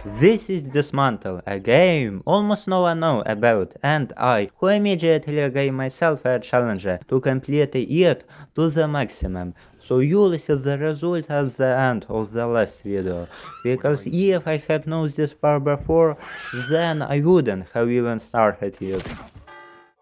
This is Dysmantle, a game almost no one knows about, and I, who immediately gave myself a challenge to complete it to the maximum. So you'll see the result at the end of the last video, because if I had known this part before, then I wouldn't have even started it.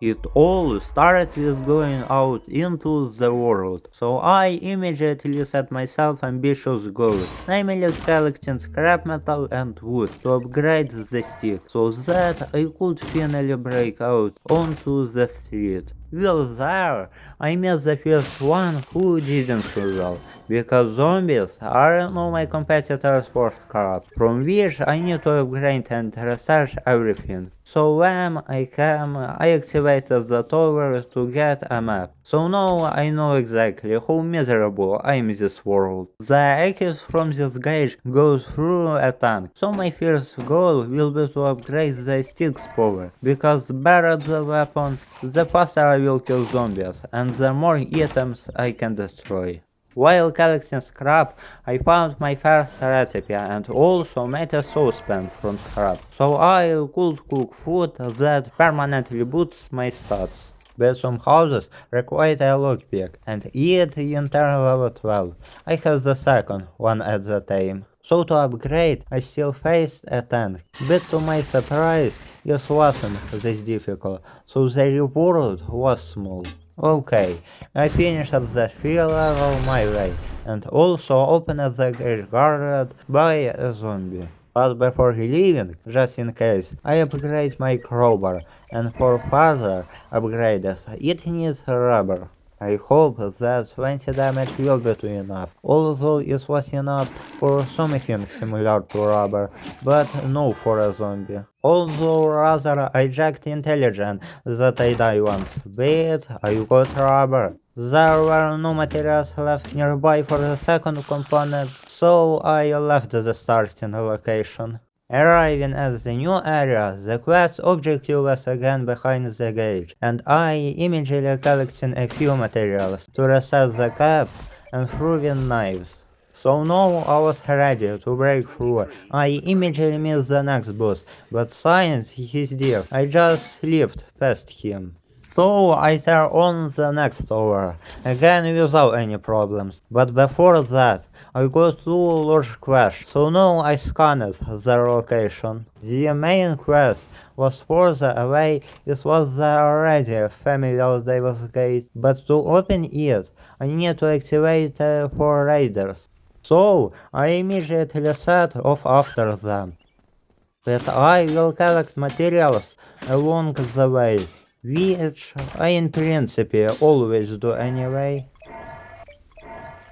It all started with going out into the world, so I immediately set myself ambitious goals, namely collecting scrap metal and wood to upgrade the stick, so that I could finally break out onto the street. Well, there I met the first one who didn't do well, because zombies are not my competitors for scrap, from which I need to upgrade and research everything. So when I came, I activated the tower to get a map. So now I know exactly how miserable I am in this world. The access from this gauge goes through a tank, so my first goal will be to upgrade the stick's power, because the better the weapon, the faster I will kill zombies, and the more items I can destroy. While collecting scrap, I found my first recipe and also made a saucepan from scrap, so I could cook food that permanently boosts my stats. But some houses required a lockpick, and it in turn level 12. I had the second one at the time. So to upgrade, I still faced a tank, but to my surprise, it wasn't this difficult, so the reward was small. Okay, I finished the free level my way, and also opened the gate guarded by a zombie. But before leaving, just in case, I upgrade my crowbar, and for further upgrades, it needs rubber. I hope that 20 damage will be enough, although it was enough for something similar to rubber, but no for a zombie. Although rather I jacked intelligent that I die once, but I got rubber. There were no materials left nearby for the second component, so I left the starting location. Arriving at the new area, the quest objective was again behind the gate, and I immediately collected a few materials to reset the cap and throwing knives. So now I was ready to break through. I immediately met the next boss, but since he's dead, I just slipped past him. So I turn on the next tower, again without any problems, but before that I got two large quests, so now I scanned their location. The main quest was further away, it was the already familiar Devil's Gate, but to open it I need to activate 4 raiders. So I immediately set off after them. But I will collect materials along the way, which I in principle always do anyway.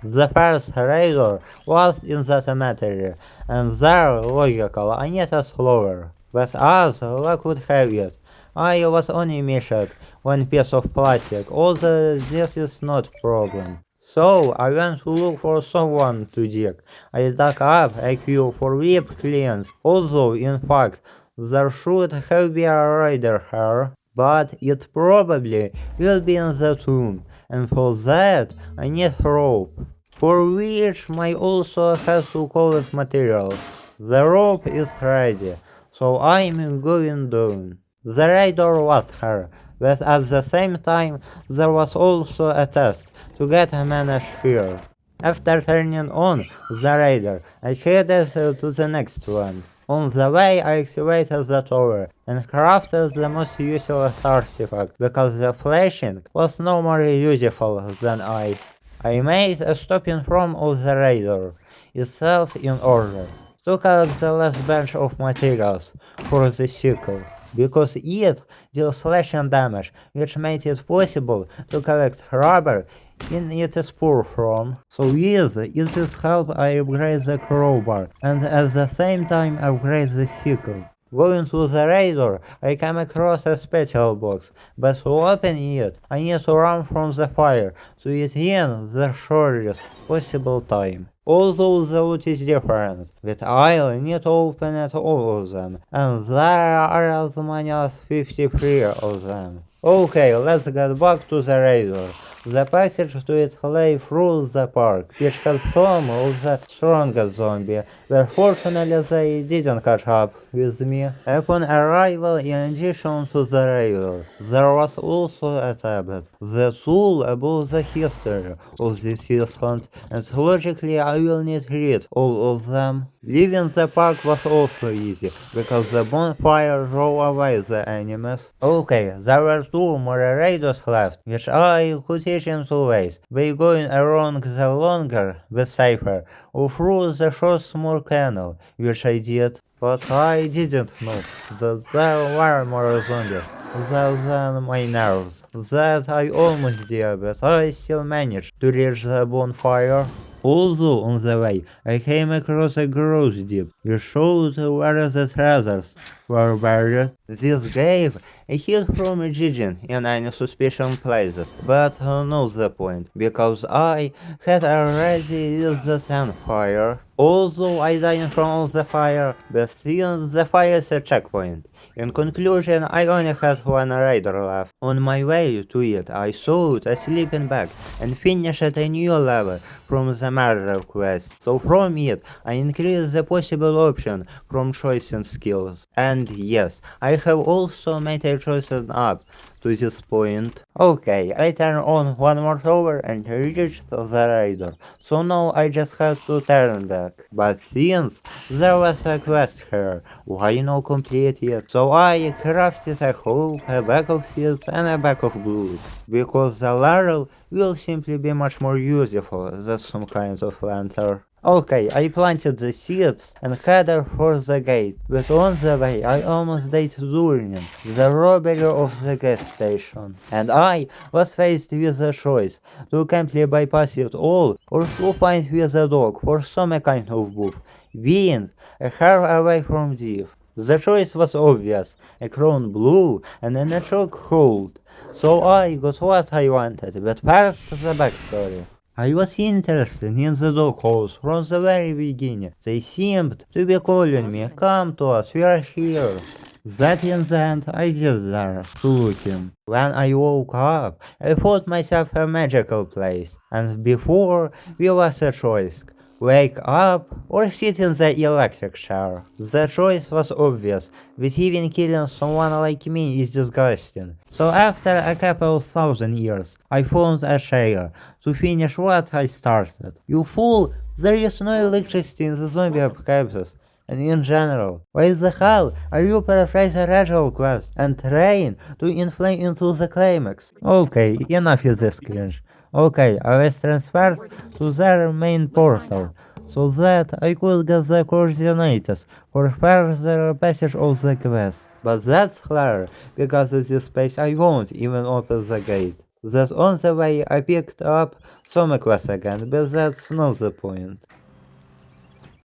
The first raider was in the cemetery, and there logical I need a slower, but as luck would have it, I was only missed one piece of plastic, although this is not problem. So I went to look for someone to dig. I dug up a queue for whip cleans, although in fact there should have been a raider here, but it probably will be in the tomb, and for that I need rope, for which I also have to collect materials. The rope is ready, so I'm going down. The raider was here, but at the same time there was also a test to get a mana sphere. After turning on the raider, I headed to the next one. On the way I activated the tower and crafted the most useless artifact, because the flashing was no more useful than I made a stopping from of the raider itself in order to collect the last batch of materials for the sickle, because it deals slashing damage, which made it possible to collect rubber in its poor form. So with its help I upgrade the crowbar, and at the same time upgrade the sickle. Going to the raider, I come across a special box, but to open it, I need to run from the fire, so it in the shortest possible time. Although the loot is different, but I'll need to open it all of them, and there are as many as 53 of them. Okay, let's get back to the raider. The passage to it lay through the park, which had some of the strongest zombies, but fortunately they didn't catch up with me. Upon arrival, in addition to the radar, there was also a tablet, the tool about the history of these islands, and logically I will need to read all of them. Leaving the park was also easy, because the bonfire drove away the enemies. Okay, there were two more raiders left, which I could teach in two ways, by going around the longer, but safer, or through the short small canal, which I did. But I didn't know that there were more zombies than my nerves. That I almost did, but I still managed to reach the bonfire. Although on the way I came across a growth dip, which showed where the treasures were buried. This gave a hint from digging in any suspicious places, but not the point, because I had already used the campfire. Although I died from the fire, but since the fire is a checkpoint. In conclusion, I only had one raider left. On my way to it, I sought a sleeping bag and finished a new level from the murder quest. So from it, I increased the possible option from choosing skills. And yes, I have also made a choice up to this point. Okay, I turn on one more tower and reached the raider, so now I just have to turn back. But since there was a quest here, why not complete it? So I crafted a hope, a bag of seeds and a bag of blood, because the laurel will simply be much more useful than some kinds of lantern. Okay, I planted the seeds and headed for the gate, but on the way I almost died during the robbery of the gas station, and I was faced with the choice to completely bypass it all or to find with a dog for some kind of buff, being a hair away from death. The choice was obvious, a crown blue and a natural hold, so I got what I wanted, but first the backstory. I was interested in the dog house from the very beginning. They seemed to be calling me, come to us, we are here. That in the end I did there, looking. When I woke up, I thought myself a magical place, and before we was a choice. Wake up or sit in the electric chair. The choice was obvious, but even killing someone like me is disgusting. So after a couple of thousand years, I found a chair to finish what I started. You fool, there is no electricity in the zombie apocalypse. And in general, why the hell are you paraphrasing a ritual quest and trying to inflame into the climax? Okay, enough of this cringe. Okay, I was transferred to their main portal, so that I could get the coordinates for further passage of the quest. But that's clear, because in this space I won't even open the gate. That on the way I picked up some quests again, but that's not the point.